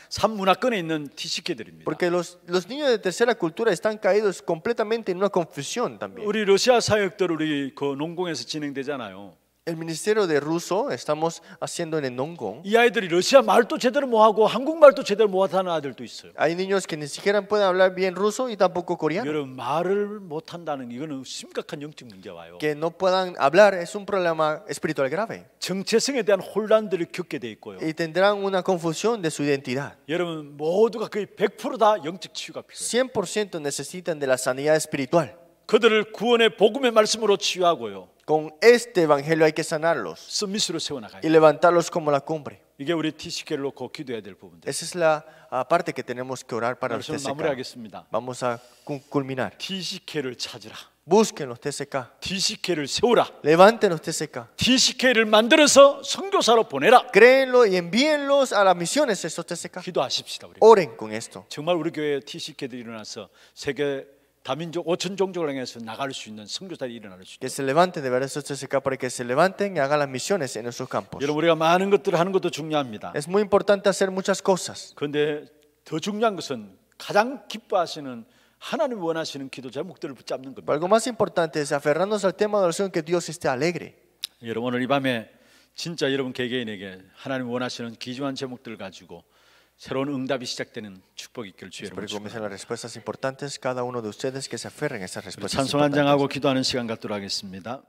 3문화권에 있는 TCK들입니다. Porque los niños de tercera cultura están caídos completamente en una confusión también. 우리 러시아 사역들 우리 그 농공에서 진행되잖아요. El ministerio de ruso estamos haciendo en el Nongong. 이 아이들이 러시아 말도 제대로 못하고 한국말도 제대로 못하는 아이들도 있어요. Hay niños que ni siquiera pueden hablar bien ruso y tampoco coreano. 여러분 말을 못한다는 이거는 심각한 영적 문제 와요. Que no puedan hablar es un problema espiritual grave. 정체성에 대한 혼란들을 겪게 돼 있고요. Y tendrán una confusión de su identidad. 여러분 모두가 거의 100%다 영적 치유가 필요해요. 100% necesitan de la sanidad espiritual. 그들을 구원의 복음의 말씀으로 치유하고요. Con este evangelio hay que sanarlos 서밋으로 세워나가요. y levantarlos como la cumbre. 이게 우리 TCK를 놓고 기도해야 될 부분들. Esa es la parte que tenemos que orar para los 말씀을 TCK. 마무리하겠습니다. Vamos a culminar. TCK를 찾으라. Busquen los TCK. TCK를 세우라. Levanten los TCK. TCK를 만들어서 선교사로 보내라. Créenlo y envíenlos a las misiones esos TCK. 기도하십시다 우리. Oren con esto. 정말 우리 교회에 TCK들이 일어나서 세계 다민족 5천 종족을 향해서 나갈 수 있는 선교사들이 일어날 수 Que 있도록. se levanten de verdad esos TCK para que se levanten y hagan las misiones en esos campos. 여러분 우리가 많은 것들을 하는 것도 중요합니다. Es muy importante hacer muchas cosas. 그런데 더 중요한 것은 가장 기뻐하시는 하나님 원하시는 기도 제목들을 붙잡는 Pero 겁니다. algo más importante es aferrarnos al tema de oración que Dios esté alegre. 여러분 오늘 이 밤에 진짜 여러분 개개인에게 하나님 원하시는 귀중한 제목들을 가지고 새로운 응답이 시작되는 축복이 있기를 주의 Espero 이름으로 que comiencen las respuestas importantes, cada uno de ustedes que se aferren a esas respuestas 찬송 한 importantes. 장하고 기도하는 시간 갖도록 하겠습니다.